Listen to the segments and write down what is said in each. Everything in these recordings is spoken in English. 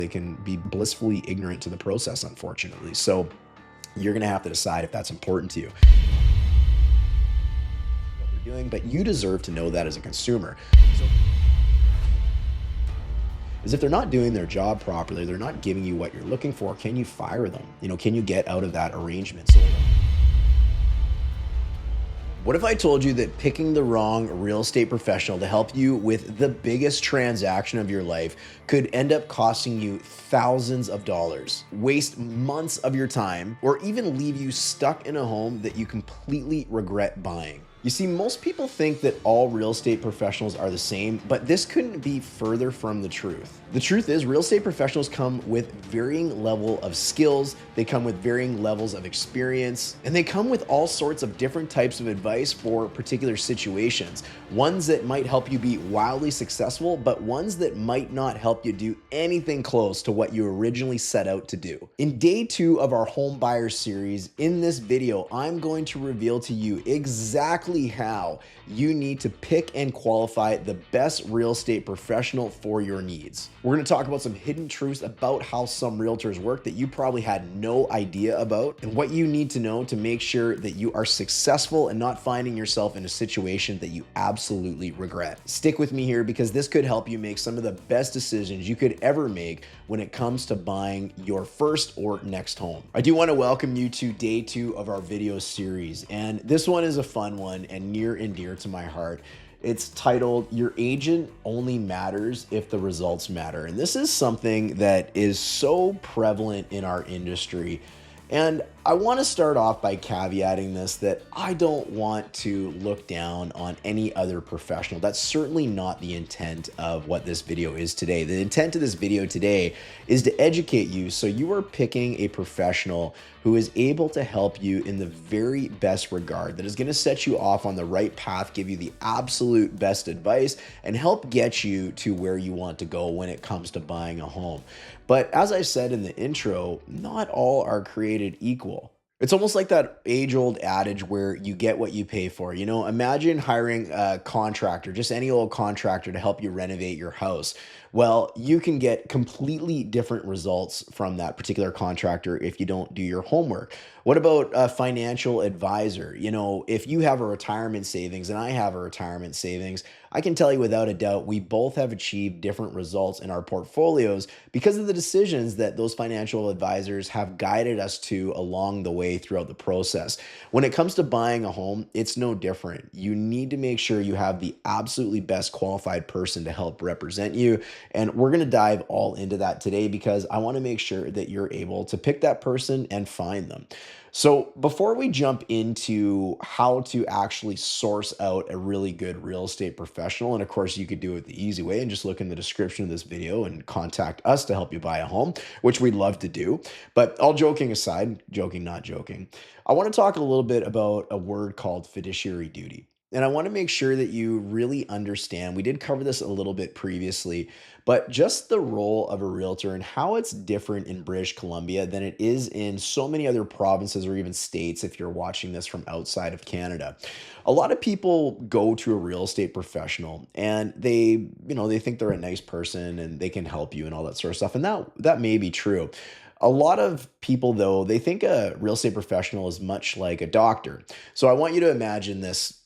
they can be blissfully ignorant to the process, unfortunately. So you're going to have to decide if that's important to you. What they're doing, but you deserve to know that as a consumer. So is if they're not doing their job properly, they're not giving you what you're looking for, can you fire them? Can you get out of that arrangement? So what if I told you that picking the wrong real estate professional to help you with the biggest transaction of your life could end up costing you thousands of dollars, waste months of your time, or even leave you stuck in a home that you completely regret buying? You see, most people think that all real estate professionals are the same, but this couldn't be further from the truth. The truth is, real estate professionals come with varying level of skills, they come with varying levels of experience, and they come with all sorts of different types of advice for particular situations. Ones that might help you be wildly successful, but ones that might not help you do anything close to what you originally set out to do. In day 2 of our home buyer series, in this video, I'm going to reveal to you exactly how you need to pick and qualify the best real estate professional for your needs. We're going to talk about some hidden truths about how some realtors work that you probably had no idea about, and what you need to know to make sure that you are successful and not finding yourself in a situation that you absolutely regret. Stick with me here, because this could help you make some of the best decisions you could ever make when it comes to buying your first or next home. I do want to welcome you to day 2 of our video series, and this one is a fun one and near and dear to my heart. It's titled, "Your Agent Only Matters If the Results Matter." And this is something that is so prevalent in our industry. And I want to start off by caveating this, that I don't want to look down on any other professional. That's certainly not the intent of what this video is today. The intent of this video today is to educate you so you are picking a professional who is able to help you in the very best regard, that is going to set you off on the right path, give you the absolute best advice, and help get you to where you want to go when it comes to buying a home. But as I said in the intro, not all are created equal. It's almost like that age-old adage where you get what you pay for. Imagine hiring a contractor, just any old contractor, to help you renovate your house. Well, you can get completely different results from that particular contractor if you don't do your homework. What about a financial advisor? If you have a retirement savings and I have a retirement savings, I can tell you without a doubt, we both have achieved different results in our portfolios because of the decisions that those financial advisors have guided us to along the way throughout the process. When it comes to buying a home, it's no different. You need to make sure you have the absolutely best qualified person to help represent you. And we're going to dive all into that today, because I want to make sure that you're able to pick that person and find them. So before we jump into how to actually source out a really good real estate professional, and of course you could do it the easy way and just look in the description of this video and contact us to help you buy a home, which we'd love to do. But all joking aside, joking, not joking, I want to talk a little bit about a word called fiduciary duty. And I want to make sure that you really understand, we did cover this a little bit previously, but just the role of a realtor and how it's different in British Columbia than it is in so many other provinces or even states if you're watching this from outside of Canada. A lot of people go to a real estate professional and they think they're a nice person and they can help you and all that sort of stuff. And that may be true. A lot of people, though, they think a real estate professional is much like a doctor. So I want you to imagine this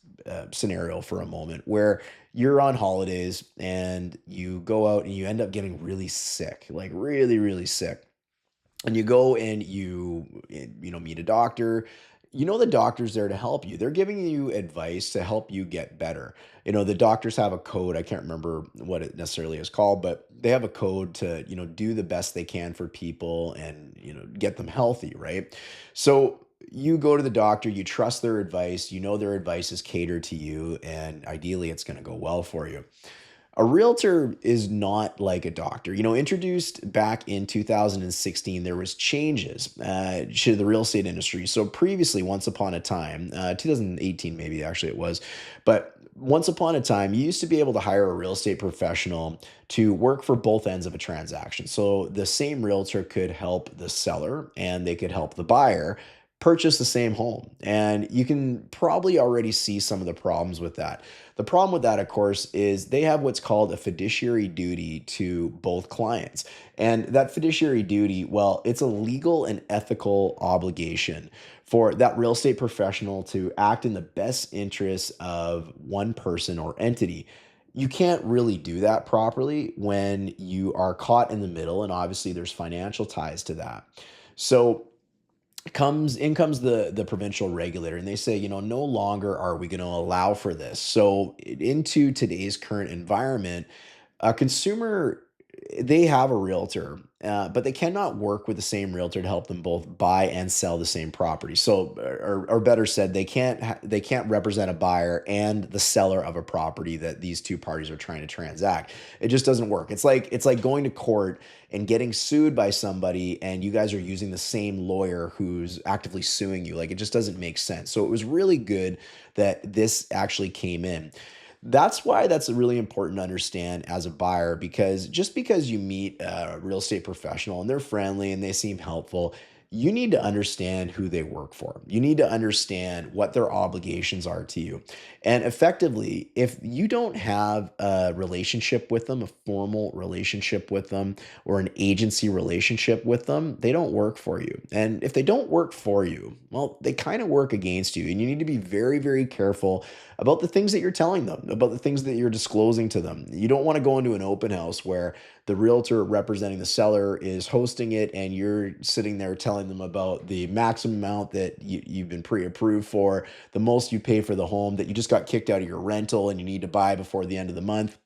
scenario for a moment where you're on holidays and you go out and you end up getting really sick, like really, really sick. And you go and you meet a doctor. The doctor's there to help you. They're giving you advice to help you get better. The doctors have a code. I can't remember what it necessarily is called, but they have a code to, do the best they can for people and, get them healthy, right? So you go to the doctor, you trust their advice, their advice is catered to you, and ideally it's going to go well for you. A realtor is not like a doctor. Introduced back in 2016, there was changes to the real estate industry. So previously, once upon a time, 2018 maybe actually it was, but once upon a time, you used to be able to hire a real estate professional to work for both ends of a transaction. So the same realtor could help the seller and they could help the buyer purchase the same home. And you can probably already see some of the problems with that. The problem with that, of course, is they have what's called a fiduciary duty to both clients. And that fiduciary duty, well, it's a legal and ethical obligation for that real estate professional to act in the best interests of one person or entity. You can't really do that properly when you are caught in the middle, and obviously there's financial ties to that. So comes the provincial regulator, and they say, no longer are we going to allow for this. So into today's current environment, a consumer, they have a realtor, but they cannot work with the same realtor to help them both buy and sell the same property. So, or better said, they can't represent a buyer and the seller of a property that these two parties are trying to transact. It just doesn't work. It's like going to court and getting sued by somebody, and you guys are using the same lawyer who's actively suing you. Like, it just doesn't make sense. So it was really good that this actually came in. That's why that's really important to understand as a buyer, because just because you meet a real estate professional and they're friendly and they seem helpful, you need to understand who they work for. You need to understand what their obligations are to you. And effectively, if you don't have a relationship with them, a formal relationship with them, or an agency relationship with them, they don't work for you. And if they don't work for you, well, they kind of work against you. And you need to be very, very careful about the things that you're telling them, about the things that you're disclosing to them. You don't want to go into an open house where the realtor representing the seller is hosting it and you're sitting there telling them about the maximum amount that you've been pre-approved for, the most you pay for the home, that you just got kicked out of your rental and you need to buy before the end of the month.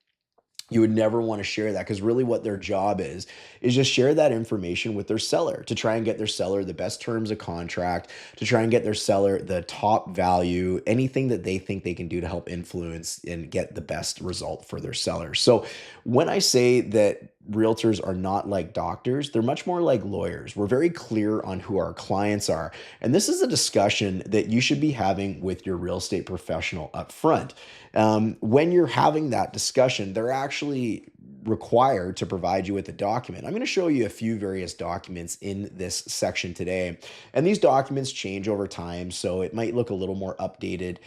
You would never want to share that, because really what their job is just share that information with their seller to try and get their seller the best terms of contract, to try and get their seller the top value, anything that they think they can do to help influence and get the best result for their seller. So when I say that realtors are not like doctors, they're much more like lawyers. We're very clear on who our clients are. And this is a discussion that you should be having with your real estate professional up front. When you're having that discussion, they're actually required to provide you with a document. I'm going to show you a few various documents in this section today. And these documents change over time, so it might look a little more updated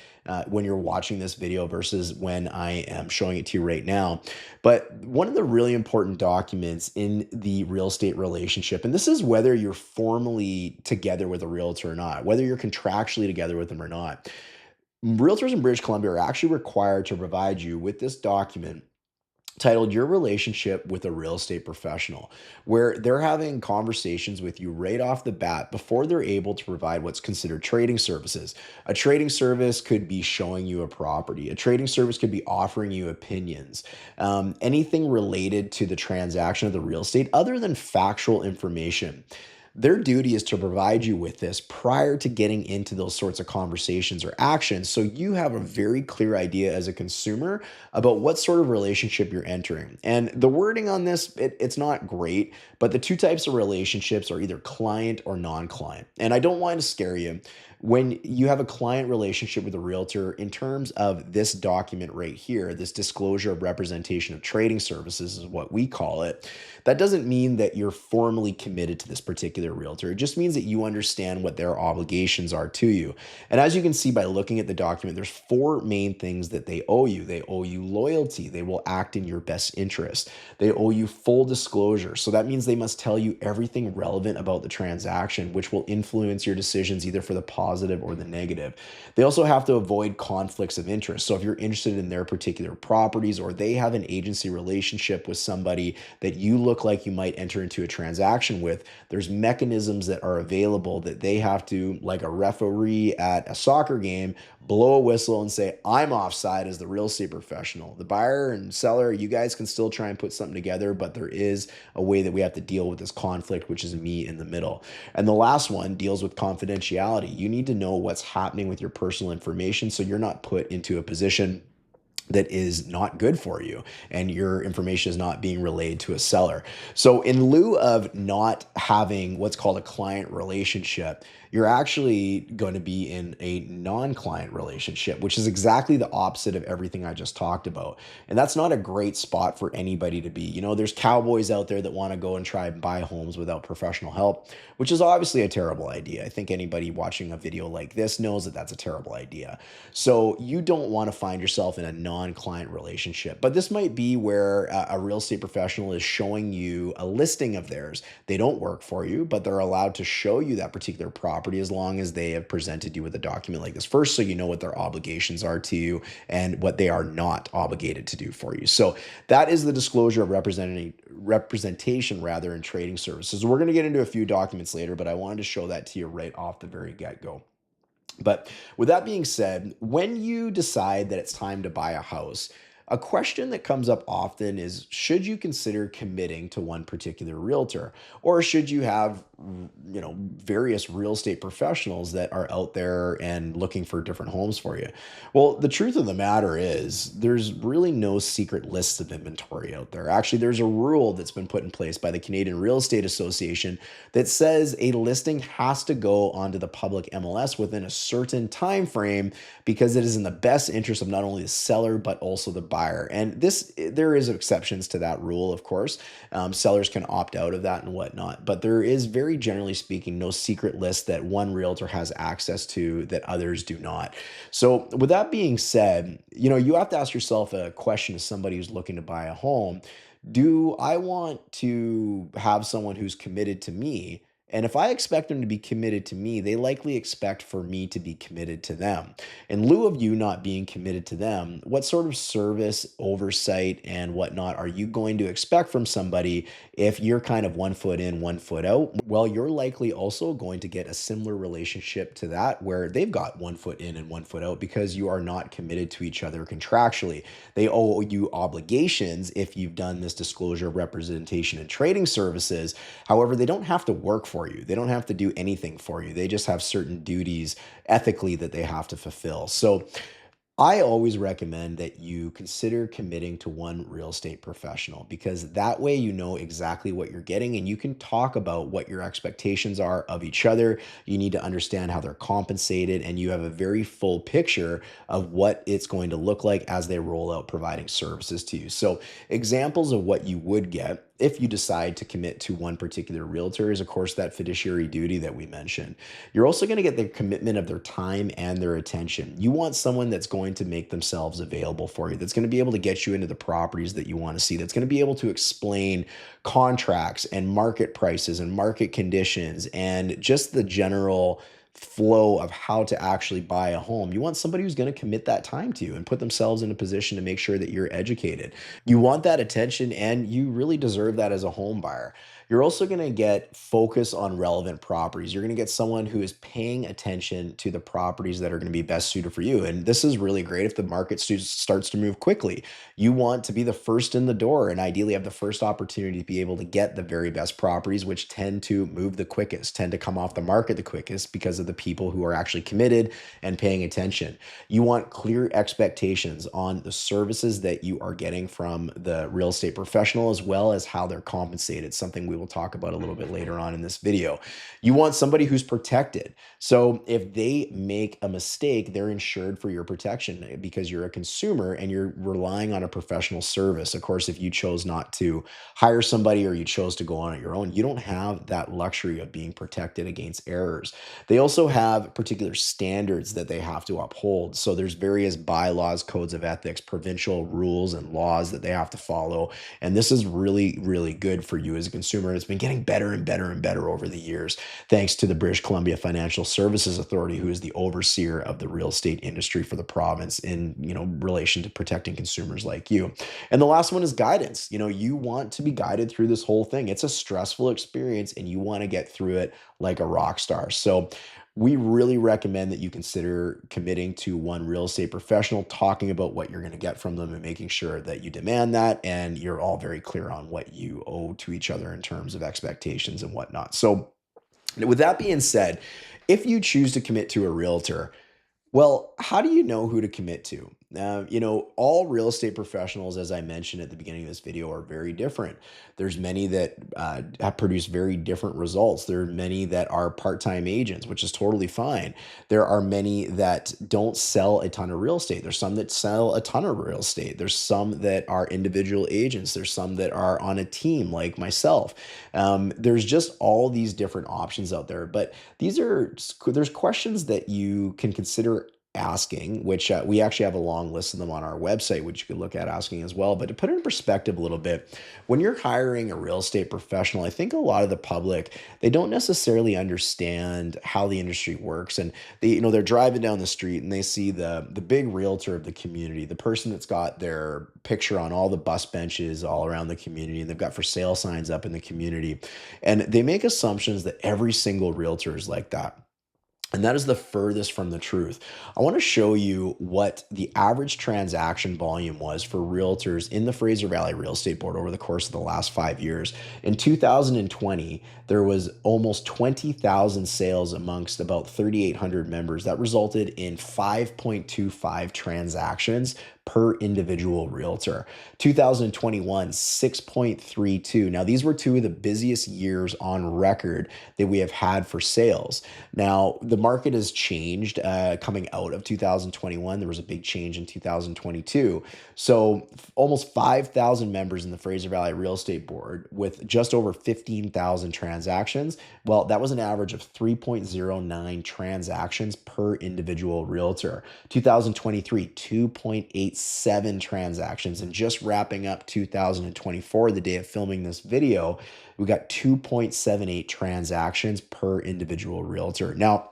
when you're watching this video versus when I am showing it to you right now. But one of the really important documents in the real estate relationship, and this is whether you're formally together with a realtor or not, whether you're contractually together with them or not, realtors in British Columbia are actually required to provide you with this document titled Your Relationship with a Real Estate Professional, where they're having conversations with you right off the bat before they're able to provide what's considered trading services. A trading service could be showing you a property. A trading service could be offering you opinions, anything related to the transaction of the real estate other than factual information. Their duty is to provide you with this prior to getting into those sorts of conversations or actions, so you have a very clear idea as a consumer about what sort of relationship you're entering. And the wording on this, it's not great, but the two types of relationships are either client or non-client. And I don't want to scare you. When you have a client relationship with a realtor, in terms of this document right here, this disclosure of representation of trading services is what we call it. That doesn't mean that you're formally committed to this particular realtor. It just means that you understand what their obligations are to you. And as you can see by looking at the document, there's four main things that they owe you. They owe you loyalty. They will act in your best interest. They owe you full disclosure. So that means they must tell you everything relevant about the transaction, which will influence your decisions either for the positive or the negative. They also have to avoid conflicts of interest. So if you're interested in their particular properties, or they have an agency relationship with somebody that you look like you might enter into a transaction with, there's mechanisms that are available that they have to, like a referee at a soccer game, blow a whistle and say, I'm offside as the real estate professional. The buyer and seller, you guys can still try and put something together, but there is a way that we have to deal with this conflict, which is me in the middle. And the last one deals with confidentiality. You need to know what's happening with your personal information so you're not put into a position that is not good for you, and your information is not being relayed to a seller. So in lieu of not having what's called a client relationship, you're actually going to be in a non-client relationship, which is exactly the opposite of everything I just talked about. And that's not a great spot for anybody to be. There's cowboys out there that want to go and try and buy homes without professional help, which is obviously a terrible idea. I think anybody watching a video like this knows that that's a terrible idea. So you don't want to find yourself in a non-client relationship. But this might be where a real estate professional is showing you a listing of theirs. They don't work for you, but they're allowed to show you that particular property as long as they have presented you with a document like this first, so you know what their obligations are to you and what they are not obligated to do for you. So that is the disclosure of representation rather in trading services. We're going to get into a few documents later, but I wanted to show that to you right off the very get-go. But with that being said, when you decide that it's time to buy a house, a question that comes up often is, should you consider committing to one particular realtor, or should you have various real estate professionals that are out there and looking for different homes for you? Well, the truth of the matter is there's really no secret lists of inventory out there. Actually, there's a rule that's been put in place by the Canadian Real Estate Association that says a listing has to go onto the public MLS within a certain time frame, because it is in the best interest of not only the seller but also the buyer. And there is exceptions to that rule, of course. Sellers can opt out of that and whatnot, but there is, very generally speaking, no secret list that one realtor has access to that others do not. So with that being said, you have to ask yourself a question as somebody who's looking to buy a home. Do I want to have someone who's committed to me? And if I expect them to be committed to me, they likely expect for me to be committed to them. In lieu of you not being committed to them, what sort of service, oversight, and whatnot are you going to expect from somebody if you're kind of 1 foot in, 1 foot out? Well, you're likely also going to get a similar relationship to that, where they've got 1 foot in and 1 foot out, because you are not committed to each other contractually. They owe you obligations if you've done this disclosure of representation and trading services. However, they don't have to work for you. They don't have to do anything for you. They just have certain duties ethically that they have to fulfill. So I always recommend that you consider committing to one real estate professional, because that way you know exactly what you're getting and you can talk about what your expectations are of each other. You need to understand how they're compensated, and you have a very full picture of what it's going to look like as they roll out providing services to you. So examples of what you would get if you decide to commit to one particular realtor is, of course, that fiduciary duty that we mentioned. You're also going to get the commitment of their time and their attention. You want someone that's going to make themselves available for you, that's going to be able to get you into the properties that you want to see, that's going to be able to explain contracts and market prices and market conditions and just the general flow of how to actually buy a home. You want somebody who's going to commit that time to you and put themselves in a position to make sure that you're educated. You want that attention, and you really deserve that as a home buyer. You're also going to get focus on relevant properties. You're going to get someone who is paying attention to the properties that are going to be best suited for you. And this is really great if the market starts to move quickly. You want to be the first in the door and ideally have the first opportunity to be able to get the very best properties, which tend to move the quickest, tend to come off the market the quickest, because of the people who are actually committed and paying attention. You want clear expectations on the services that you are getting from the real estate professional, as well as how they're compensated, something we will talk about a little bit later on in this video. You want somebody who's protected. So if they make a mistake, they're insured for your protection, because you're a consumer and you're relying on a professional service. Of course, if you chose not to hire somebody or you chose to go on your own, you don't have that luxury of being protected against errors. They also have particular standards that they have to uphold. So there's various bylaws, codes of ethics, provincial rules and laws that they have to follow. And this is really, really good for you as a consumer. It's been getting better and better and better over the years, thanks to the British Columbia Financial Services Authority, who is the overseer of the real estate industry for the province in, relation to protecting consumers like you. And the last one is guidance. You want to be guided through this whole thing. It's a stressful experience and you want to get through it like a rock star. So we really recommend that you consider committing to one real estate professional, talking about what you're going to get from them and making sure that you demand that and you're all very clear on what you owe to each other in terms of expectations and whatnot. So with that being said, if you choose to commit to a realtor, well, how do you know who to commit to? All real estate professionals, as I mentioned at the beginning of this video, are very different. There's many that have produced very different results. There are many that are part-time agents, which is totally fine. There are many that don't sell a ton of real estate. There's some that sell a ton of real estate. There's some that are individual agents. There's some that are on a team like myself. There's just all these different options out there. But there's questions that you can consider asking, which we actually have a long list of them on our website, which you could look at asking as well. But to put it in perspective a little bit, when you're hiring a real estate professional, I think a lot of the public, they don't necessarily understand how the industry works. And they're driving down the street and they see the big realtor of the community, the person that's got their picture on all the bus benches all around the community, and they've got for sale signs up in the community. And they make assumptions that every single realtor is like that. And that is the furthest from the truth. I want to show you what the average transaction volume was for realtors in the Fraser Valley Real Estate Board over the course of the last 5 years. In 2020, there was almost 20,000 sales amongst about 3,800 members. That resulted in 5.25 transactions per individual realtor. 2021, 6.32. Now, these were two of the busiest years on record that we have had for sales. Now, the market has changed coming out of 2021. There was a big change in 2022. So almost 5,000 members in the Fraser Valley Real Estate Board with just over 15,000 transactions. Well, that was an average of 3.09 transactions per individual realtor. 2023, 2.87 transactions. And just wrapping up 2024, the day of filming this video, we got 2.78 transactions per individual realtor. Now,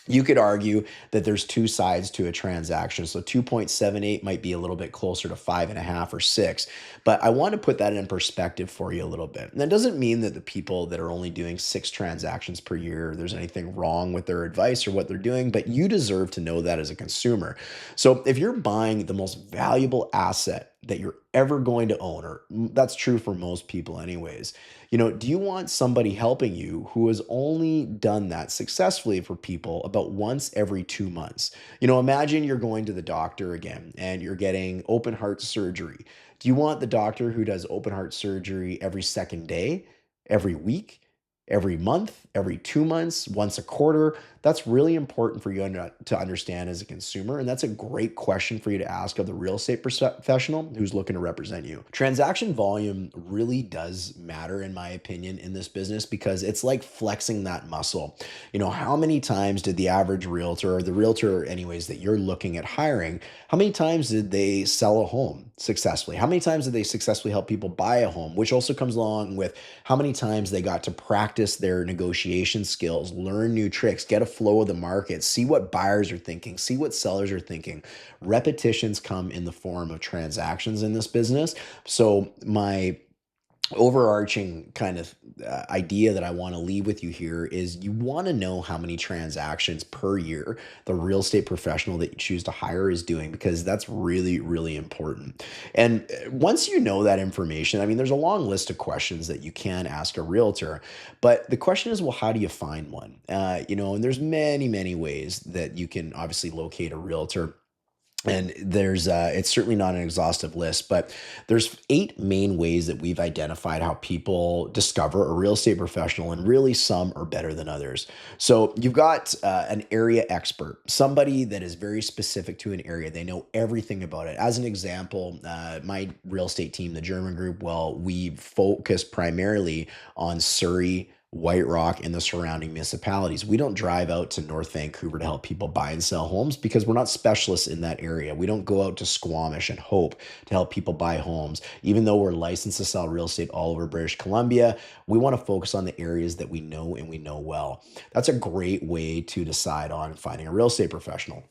you could argue that there's two sides to a transaction. So 2.78 might be a little bit closer to 5.5 or 6. But I want to put that in perspective for you a little bit. And that doesn't mean that the people that are only doing 6 transactions per year, there's anything wrong with their advice or what they're doing, but you deserve to know that as a consumer. So if you're buying the most valuable asset that you're ever going to own, or that's true for most people anyways, do you want somebody helping you who has only done that successfully for people about once every 2 months? Imagine you're going to the doctor again and you're getting open heart surgery. Do you want the doctor who does open heart surgery every second day, every week, every month, every 2 months, once a quarter? That's really important for you to understand as a consumer. And that's a great question for you to ask of the real estate professional who's looking to represent you. Transaction volume really does matter, in my opinion, in this business, because it's like flexing that muscle. How many times did the average realtor, or the realtor anyways that you're looking at hiring, how many times did they sell a home successfully? How many times did they successfully help people buy a home? Which also comes along with how many times they got to practice their negotiation skills, learn new tricks, get a flow of the market, see what buyers are thinking, see what sellers are thinking. Repetitions come in the form of transactions in this business. So my overarching kind of idea that I want to leave with you here is you want to know how many transactions per year the real estate professional that you choose to hire is doing, because that's really, really important. And once you know that information, I mean, there's a long list of questions that you can ask a realtor, but the question is, well, how do you find one? And there's many, many ways that you can obviously locate a realtor. And it's certainly not an exhaustive list, but there's 8 main ways that we've identified how people discover a real estate professional, and really some are better than others. So you've got an area expert, somebody that is very specific to an area. They know everything about it. As an example, my real estate team, the German group, well, we focus primarily on Surrey, White Rock, and the surrounding municipalities. We don't drive out to North Vancouver to help people buy and sell homes because we're not specialists in that area. We don't go out to Squamish and Hope to help people buy homes. Even though we're licensed to sell real estate all over British Columbia, we want to focus on the areas that we know and we know well. That's a great way to decide on finding a real estate professional.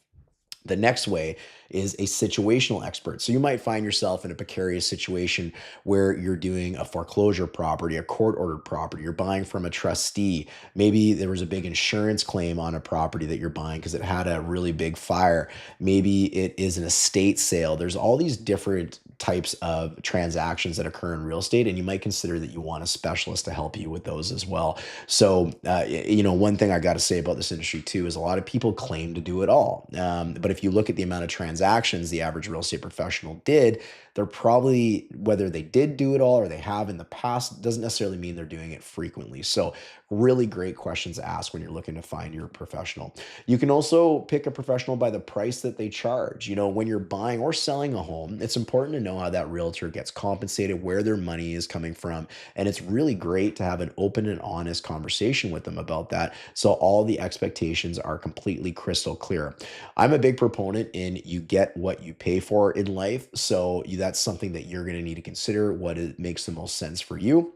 The next way is a situational expert. So you might find yourself in a precarious situation where you're doing a foreclosure property, a court-ordered property, you're buying from a trustee. Maybe there was a big insurance claim on a property that you're buying because it had a really big fire. Maybe it is an estate sale. There's all these different types of transactions that occur in real estate, and you might consider that you want a specialist to help you with those as well. So, one thing I got to say about this industry too is a lot of people claim to do it all. But if you look at the amount of transactions transactions the average real estate professional did, they're probably, whether they did do it all or they have in the past, doesn't necessarily mean they're doing it frequently. So really great questions to ask when you're looking to find your professional. You can also pick a professional by the price that they charge. When you're buying or selling a home, it's important to know how that realtor gets compensated, where their money is coming from. And it's really great to have an open and honest conversation with them about that. So all the expectations are completely crystal clear. I'm a big proponent in you get what you pay for in life. So that's something that you're going to need to consider what it makes the most sense for you.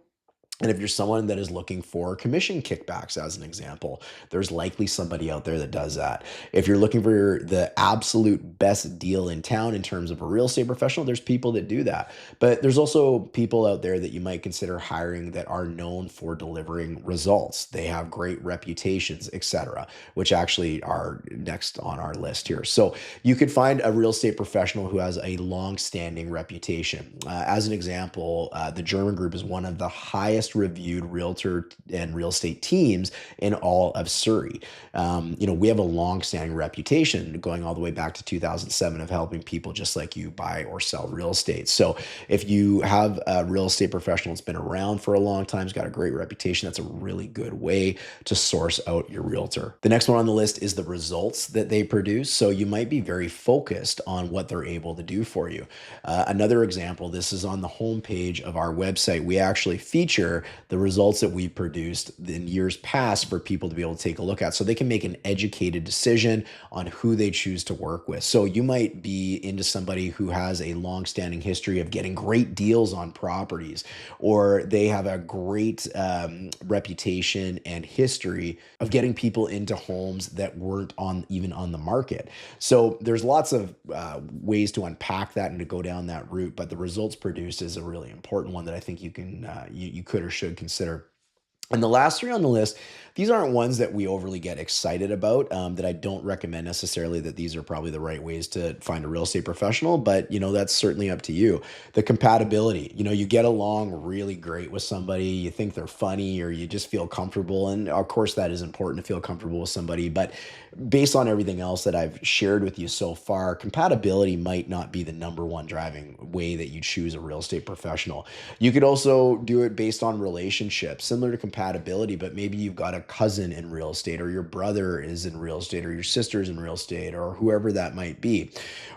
And if you're someone that is looking for commission kickbacks, as an example, there's likely somebody out there that does that. If you're looking for the absolute best deal in town in terms of a real estate professional, there's people that do that. But there's also people out there that you might consider hiring that are known for delivering results. They have great reputations, etc., which actually are next on our list here. So you could find a real estate professional who has a long-standing reputation. As an example, the German Group is one of the highest reviewed realtor and real estate teams in all of Surrey. We have a long-standing reputation going all the way back to 2007 of helping people just like you buy or sell real estate. So if you have a real estate professional that's been around for a long time, has got a great reputation, that's a really good way to source out your realtor. The next one on the list is the results that they produce. So you might be very focused on what they're able to do for you. Another example, this is on the homepage of our website. We actually feature the results that we produced in years past for people to be able to take a look at so they can make an educated decision on who they choose to work with. So you might be into somebody who has a long-standing history of getting great deals on properties, or they have a great reputation and history of getting people into homes that weren't even on the market. So there's lots of ways to unpack that and to go down that route, but the results produced is a really important one that I think you can you could or should consider. And the last three on the list, these aren't ones that we overly get excited about, that I don't recommend necessarily that these are probably the right ways to find a real estate professional, but that's certainly up to you. The compatibility, you get along really great with somebody, you think they're funny, or you just feel comfortable. And of course that is important to feel comfortable with somebody, but based on everything else that I've shared with you so far, compatibility might not be the number one driving way that you choose a real estate professional. You could also do it based on relationships, similar to compatibility, but maybe you've got a cousin in real estate, or your brother is in real estate, or your sister's in real estate, or whoever that might be.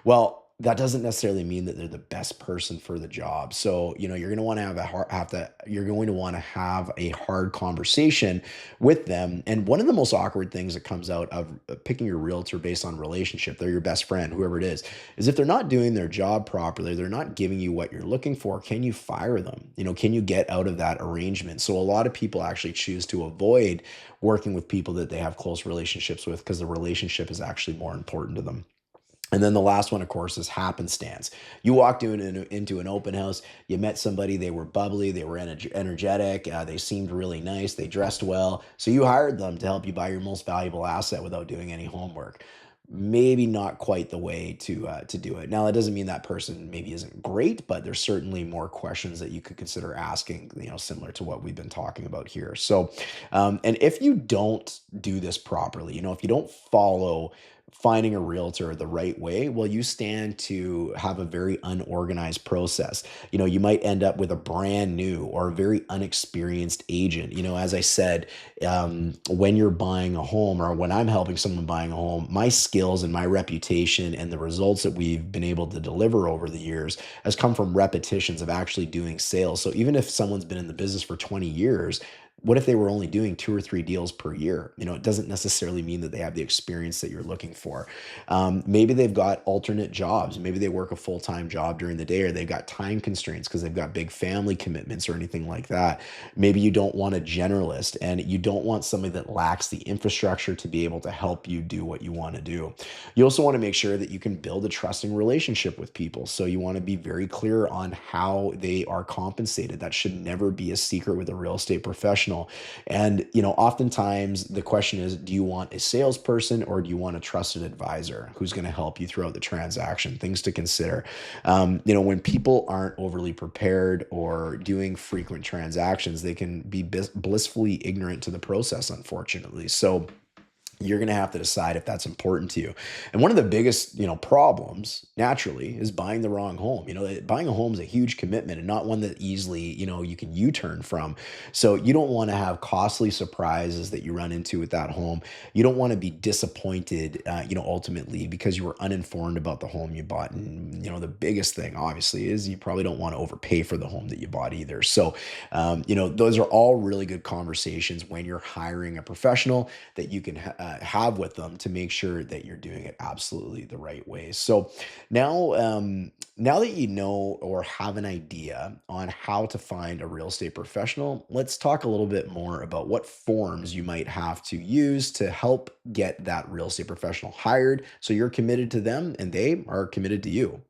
Well, that doesn't necessarily mean that they're the best person for the job. So, you're going to want to you're going to want to have a hard conversation with them. And one of the most awkward things that comes out of picking your realtor based on relationship, they're your best friend, whoever it is if they're not doing their job properly, they're not giving you what you're looking for, can you fire them? Can you get out of that arrangement? So a lot of people actually choose to avoid working with people that they have close relationships with because the relationship is actually more important to them. And then the last one, of course, is happenstance. You walked into an open house, you met somebody, they were bubbly, they were energetic, they seemed really nice, they dressed well. So you hired them to help you buy your most valuable asset without doing any homework. Maybe not quite the way to do it. Now, that doesn't mean that person maybe isn't great, but there's certainly more questions that you could consider asking, similar to what we've been talking about here. So, and if you don't do this properly, if you don't follow finding a realtor the right way, well, you stand to have a very unorganized process. You might end up with a brand new or a very unexperienced agent. As I said, when you're buying a home, or when I'm helping someone buying a home, my skills and my reputation and the results that we've been able to deliver over the years has come from repetitions of actually doing sales. So even if someone's been in the business for 20 years, what if they were only doing 2 or 3 deals per year? It doesn't necessarily mean that they have the experience that you're looking for. Maybe they've got alternate jobs. Maybe they work a full-time job during the day, or they've got time constraints because they've got big family commitments or anything like that. Maybe you don't want a generalist, and you don't want somebody that lacks the infrastructure to be able to help you do what you want to do. You also want to make sure that you can build a trusting relationship with people. So you want to be very clear on how they are compensated. That should never be a secret with a real estate professional. And, oftentimes the question is, do you want a salesperson or do you want a trusted advisor who's going to help you throughout the transaction? Things to consider. When people aren't overly prepared or doing frequent transactions, they can be blissfully ignorant to the process, unfortunately. So you're going to have to decide if that's important to you. And one of the biggest, problems naturally is buying the wrong home. Buying a home is a huge commitment and not one that easily, you can U-turn from. So you don't want to have costly surprises that you run into with that home. You don't want to be disappointed, ultimately because you were uninformed about the home you bought. And, the biggest thing obviously is you probably don't want to overpay for the home that you bought either. So, those are all really good conversations when you're hiring a professional that you can have with them to make sure that you're doing it absolutely the right way. So now that you know or have an idea on how to find a real estate professional, let's talk a little bit more about what forms you might have to use to help get that real estate professional hired so you're committed to them and they are committed to you.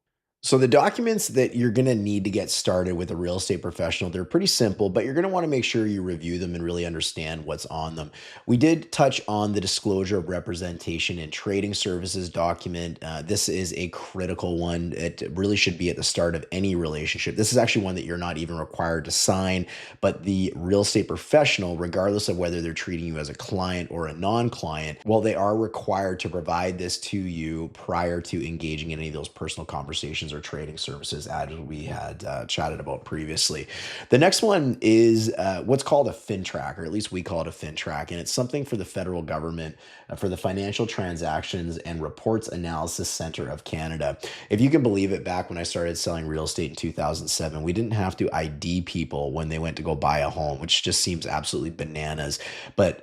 So the documents that you're going to need to get started with a real estate professional, they're pretty simple, but you're going to want to make sure you review them and really understand what's on them. We did touch on the disclosure of representation and trading services document. This is a critical one. It really should be at the start of any relationship. This is actually one that you're not even required to sign, but the real estate professional, regardless of whether they're treating you as a client or a non-client, well, they are required to provide this to you prior to engaging in any of those personal conversations or trading services as we had chatted about previously. The next one is what's called a FinTrack, or at least we call it a FinTrack, and it's something for the federal government, for the Financial Transactions and Reports Analysis Center of Canada. If you can believe it, back when I started selling real estate in 2007, we didn't have to ID people when they went to go buy a home, which just seems absolutely bananas. But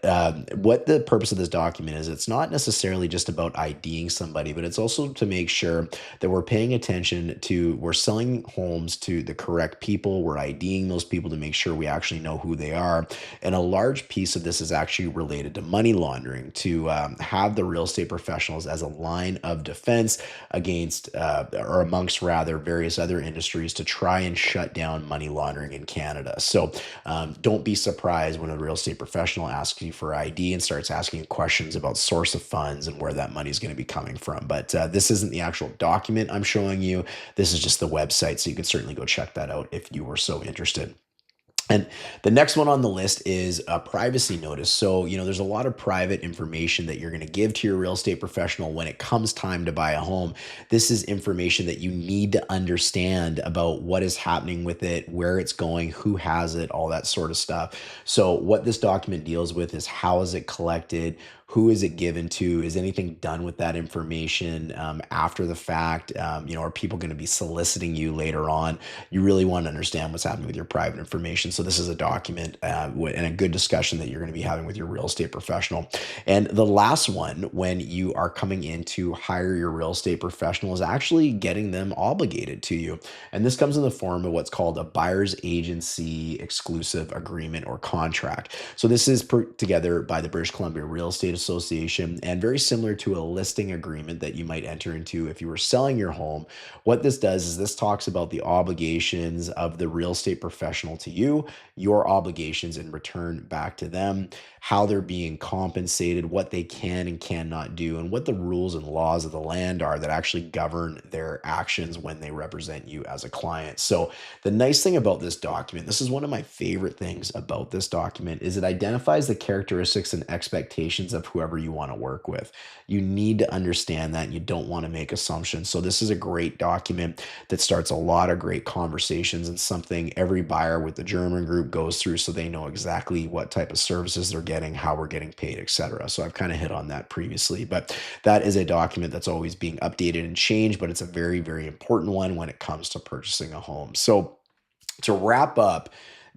what the purpose of this document is, it's not necessarily just about IDing somebody, but it's also to make sure that we're paying attention to, we're selling homes to the correct people, we're IDing those people to make sure we actually know who they are. And a large piece of this is actually related to money laundering, to have the real estate professionals as a line of defense against, or amongst rather, various other industries to try and shut down money laundering in Canada. So don't be surprised when a real estate professional asks you for ID and starts asking you questions about source of funds and where that money is going to be coming from. But this isn't the actual document I'm showing you. This is just the website, so you can certainly go check that out if you were so interested. And the next one on the list is a privacy notice. So, there's a lot of private information that you're going to give to your real estate professional when it comes time to buy a home. This is information that you need to understand about what is happening with it, where it's going, who has it, all that sort of stuff. So what this document deals with is how is it collected? Who is it given to? Is anything done with that information after the fact? Are people going to be soliciting you later on? You really want to understand what's happening with your private information. So this is a document and a good discussion that you're going to be having with your real estate professional. And the last one, when you are coming in to hire your real estate professional, is actually getting them obligated to you. And this comes in the form of what's called a buyer's agency exclusive agreement or contract. So this is put together by the British Columbia Real Estate Association, and very similar to a listing agreement that you might enter into if you were selling your home. What this does is this talks about the obligations of the real estate professional to you, your obligations in return back to them, how they're being compensated, what they can and cannot do, and what the rules and laws of the land are that actually govern their actions when they represent you as a client. So the nice thing about this document, this is one of my favorite things about this document, is it identifies the characteristics and expectations of whoever you want to work with. You need to understand that, and you don't want to make assumptions. So this is a great document that starts a lot of great conversations, and something every buyer with the German group goes through so they know exactly what type of services they're getting, how we're getting paid, etc. So I've kind of hit on that previously, but that is a document that's always being updated and changed, but it's a very, very important one when it comes to purchasing a home. So to wrap up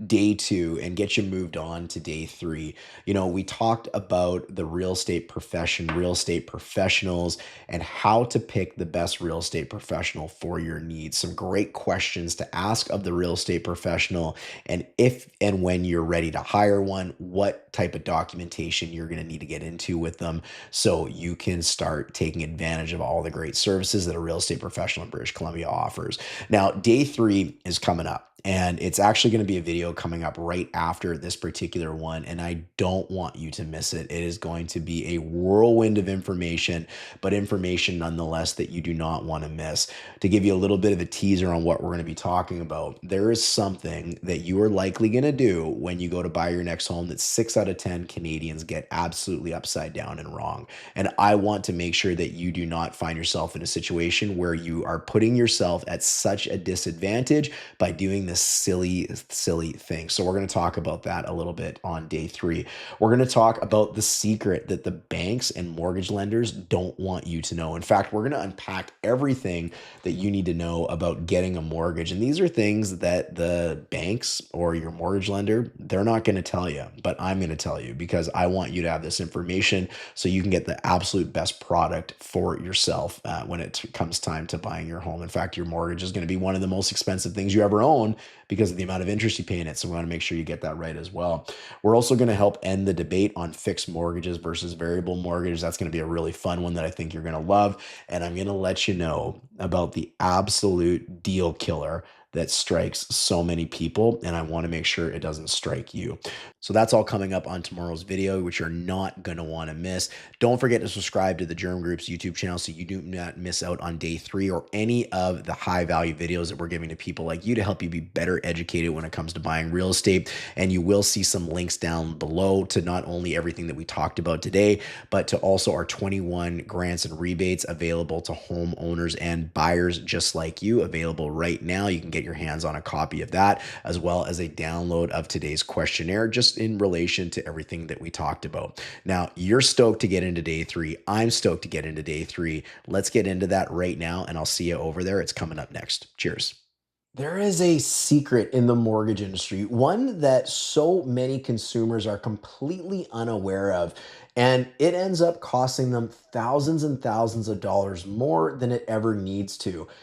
day two and get you moved on to day three, we talked about the real estate profession, real estate professionals, and how to pick the best real estate professional for your needs. Some great questions to ask of the real estate professional, and if and when you're ready to hire one, what type of documentation you're going to need to get into with them so you can start taking advantage of all the great services that a real estate professional in British Columbia offers. Now, day three is coming up. And it's actually going to be a video coming up right after this particular one. And I don't want you to miss it. It is going to be a whirlwind of information, but information nonetheless that you do not want to miss. To give you a little bit of a teaser on what we're going to be talking about, there is something that you are likely going to do when you go to buy your next home that 6 out of 10 Canadians get absolutely upside down and wrong. And I want to make sure that you do not find yourself in a situation where you are putting yourself at such a disadvantage by doing this silly thing. So we're going to talk about that a little bit on day three. We're going to talk about the secret that the banks and mortgage lenders don't want you to know. In fact, we're going to unpack everything that you need to know about getting a mortgage. And these are things that the banks or your mortgage lender, they're not going to tell you, but I'm going to tell you because I want you to have this information so you can get the absolute best product for yourself when it comes time to buying your home. In fact, your mortgage is going to be one of the most expensive things you ever own because of the amount of interest you pay in it. So we want to make sure you get that right as well. We're also going to help end the debate on fixed mortgages versus variable mortgage. That's going to be a really fun one that I think you're going to love. And I'm going to let you know about the absolute deal killer that strikes so many people. And I want to make sure it doesn't strike you. So that's all coming up on tomorrow's video, which you're not going to want to miss. Don't forget to subscribe to the Germ Group's YouTube channel so you do not miss out on day three or any of the high value videos that we're giving to people like you to help you be better educated when it comes to buying real estate. And you will see some links down below to not only everything that we talked about today, but to also our 21 grants and rebates available to homeowners and buyers just like you, available right now. You can get your hands on a copy of that, as well as a download of today's questionnaire, just in relation to everything that we talked about. Now, you're stoked to get into day three. I'm stoked to get into day three. Let's get into that right now, and I'll see you over there. It's coming up next. Cheers. There is a secret in the mortgage industry, one that so many consumers are completely unaware of, and it ends up costing them thousands and thousands of dollars more than it ever needs to.